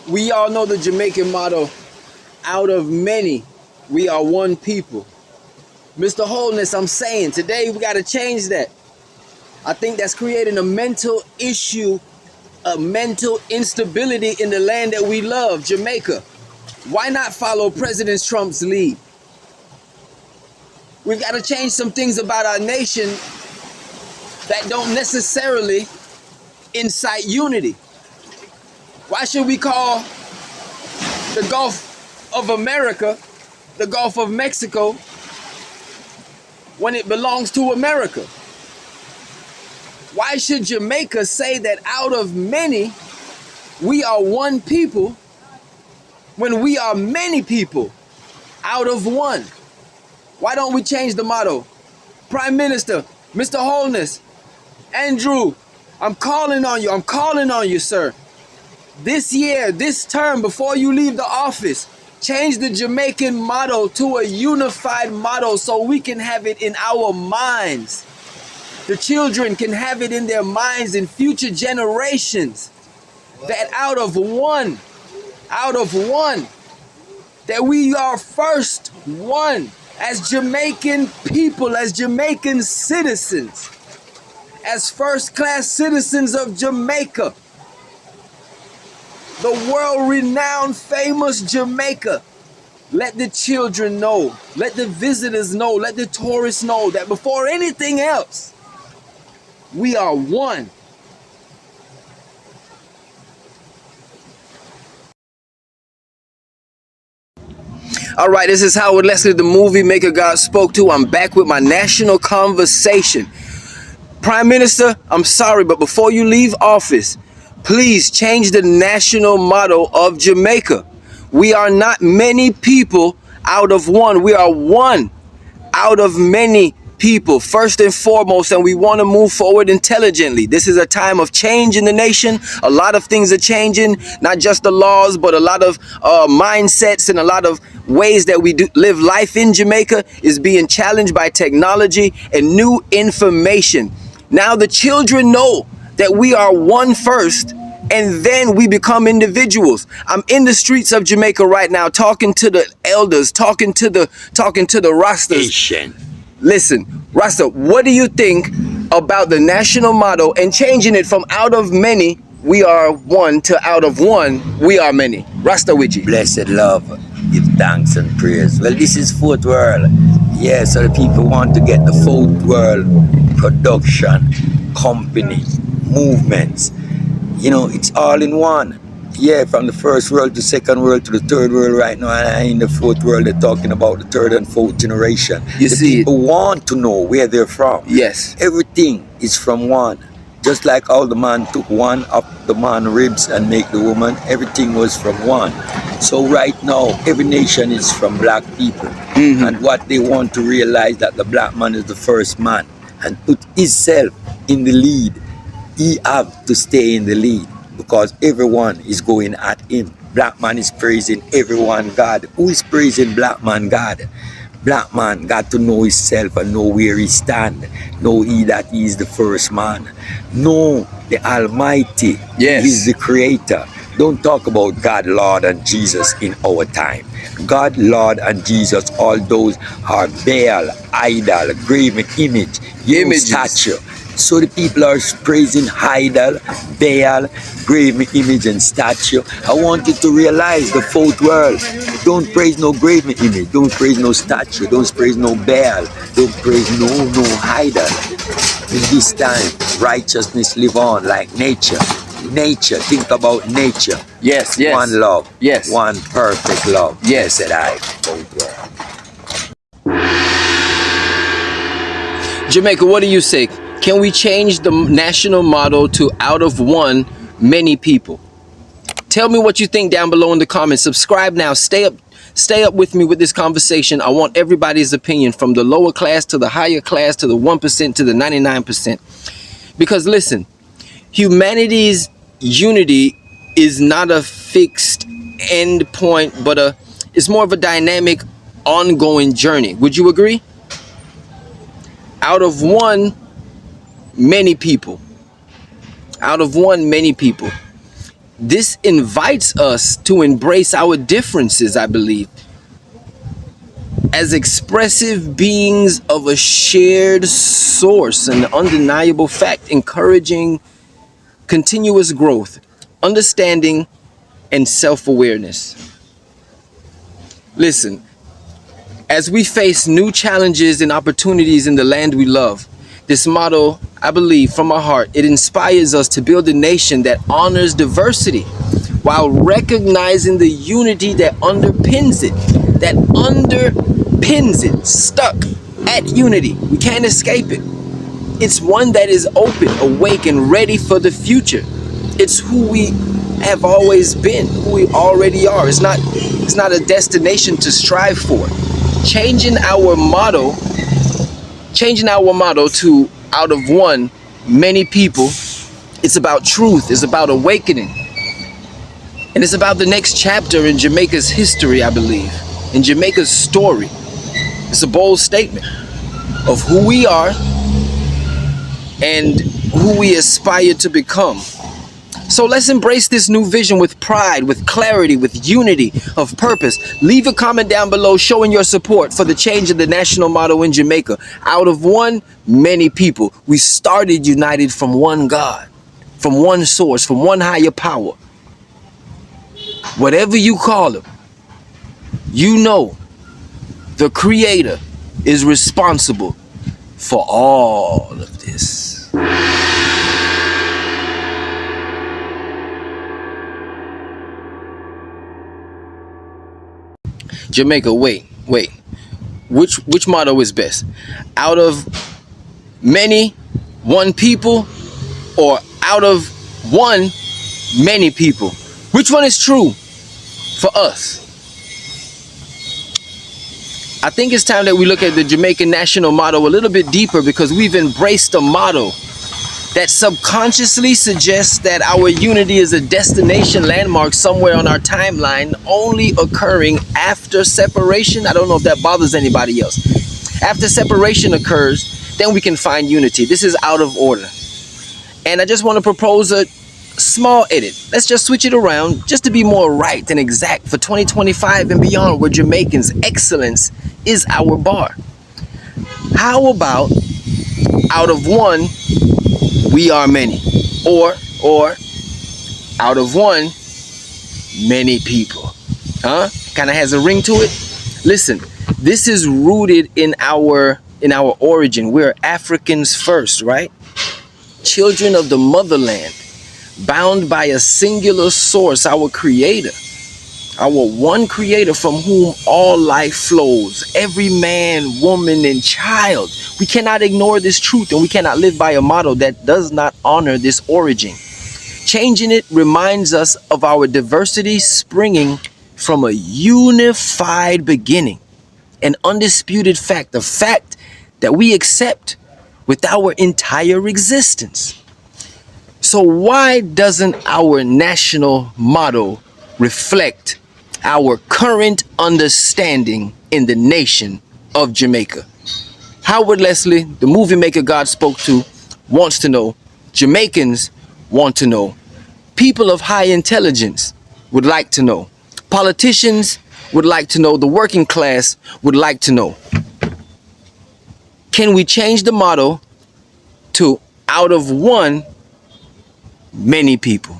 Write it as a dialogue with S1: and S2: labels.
S1: We all know the Jamaican motto, out of many, we are one people. Mr. Wholeness, I'm saying today we got to change that. I think that's creating a mental issue, a mental instability in the land that we love, Jamaica. Why not follow President Trump's lead? We've got to change some things about our nation that don't necessarily incite unity. Why should we call the Gulf of America the Gulf of Mexico when it belongs to America? Why should Jamaica say that out of many, we are one people when we are many people out of one? Why don't we change the motto? Prime Minister, Mr. Wholeness, Andrew, I'm calling on you, sir. This year, this term, before you leave the office, change the Jamaican motto to a unified motto so we can have it in our minds. The children can have it in their minds in future generations. That out of one, that we are first one as Jamaican people, as Jamaican citizens, as first-class citizens of Jamaica. The world-renowned, famous Jamaica. Let the children know, let the visitors know, let the tourists know that before anything else, we are one. All right, this is Howard Leslie, the movie maker God spoke to. I'm back with my national conversation. Prime Minister, I'm sorry, but before you leave office, please change the national motto of Jamaica. We are not many people out of one. We are one out of many people, first and foremost, and we want to move forward intelligently. This is a time of change in the nation. A lot of things are changing, not just the laws, but a lot of mindsets and a lot of ways that we do live life in Jamaica is being challenged by technology and new information. Now the children know that we are one first, and then we become individuals. I'm in the streets of Jamaica right now, talking to the elders, talking to the Rastas. Listen, Rasta, what do you think about the national motto and changing it from out of many, we are one, to out of one, we are many? Rasta Wiji.
S2: Blessed love, give thanks and praise. Well, this is Fourth World. Yeah, so the people want to get the Fourth World production, company, movements. You know, it's all in one. Yeah, from the first world to second world to the third world right now, and in the fourth world, they're talking about the third and fourth generation.
S1: You see,
S2: people want to know where they're from.
S1: Yes.
S2: Everything is from one. Just like how the man took one of the man's ribs and make the woman, everything was from one. So right now, every nation is from black people. Mm-hmm. And what they want to realize that the black man is the first man and put himself in the lead. He have to stay in the lead because everyone is going at him. Black man is praising everyone God. Who is praising black man God? Black man got to know himself and know where he stand. Know he that he is the first man. Know the Almighty.
S1: Yes.
S2: He is the creator. Don't talk about God, Lord, and Jesus in our time. God, Lord, and Jesus, all those are Baal, idol, graven image, statue. So the people are praising idol, Baal, graven image, and statue. I want you to realize the fourth world. Don't praise no graven image. Don't praise no statue. Don't praise no Baal. Don't praise no idol. In this time, righteousness live on like nature. Nature, think about nature.
S1: Yes.
S2: One love.
S1: Yes.
S2: One perfect love.
S1: Yes.
S2: Said I. Fourth world.
S1: Jamaica, what do you say? Can we change the national motto to out of one, many people? Tell me what you think down below in the comments. Subscribe now. Stay up with me with this conversation. I want everybody's opinion, from the lower class to the higher class to the 1% to the 99%. Because listen, humanity's unity is not a fixed end point, but it's more of a dynamic, ongoing journey. Would you agree? Out of one, many people. Out of one, many people. This invites us to embrace our differences, I believe, as expressive beings of a shared source, an undeniable fact, encouraging continuous growth, understanding, and self-awareness. Listen, as we face new challenges and opportunities in the land we love, this motto, I believe from our heart, it inspires us to build a nation that honors diversity while recognizing the unity that underpins it, stuck at unity. We can't escape it. It's one that is open, awake, and ready for the future. It's who we have always been, who we already are. It's not a destination to strive for. Changing our motto to out of one, many people, it's about truth, it's about awakening. And it's about the next chapter in Jamaica's history, I believe, in Jamaica's story. It's a bold statement of who we are and who we aspire to become. So let's embrace this new vision with pride, with clarity, with unity of purpose. Leave a comment down below showing your support for the change of the national motto in Jamaica. Out of one, many people. We started united from one God, from one source, from one higher power. Whatever you call him, you know the Creator is responsible for all of this. Jamaica, wait. Which motto is best? Out of many, one people, or out of one, many people? Which one is true for us? I think it's time that we look at the Jamaican national motto a little bit deeper, because we've embraced a motto that subconsciously suggests that our unity is a destination landmark somewhere on our timeline, only occurring after separation. I don't know if that bothers anybody else. After separation occurs, then we can find unity. This is out of order. And I just want to propose a small edit. Let's just switch it around just to be more right and exact for 2025 and beyond, where Jamaicans' excellence is our bar. How about out of one, we are many, or out of one, many people? Kind of has a ring to it. Listen, this is rooted in our origin. We're Africans first, right? Children of the motherland, bound by a singular source, our Creator, our one Creator from whom all life flows, every man, woman, and child. We cannot ignore this truth, and we cannot live by a motto that does not honor this origin. Changing it reminds us of our diversity springing from a unified beginning, an undisputed fact, a fact that we accept with our entire existence. So why doesn't our national motto reflect our current understanding in the nation of Jamaica? Howard Leslie, the movie maker God spoke to, wants to know. Jamaicans want to know. People of high intelligence would like to know. Politicians would like to know. The working class would like to know. Can we change the motto to out of one, many people?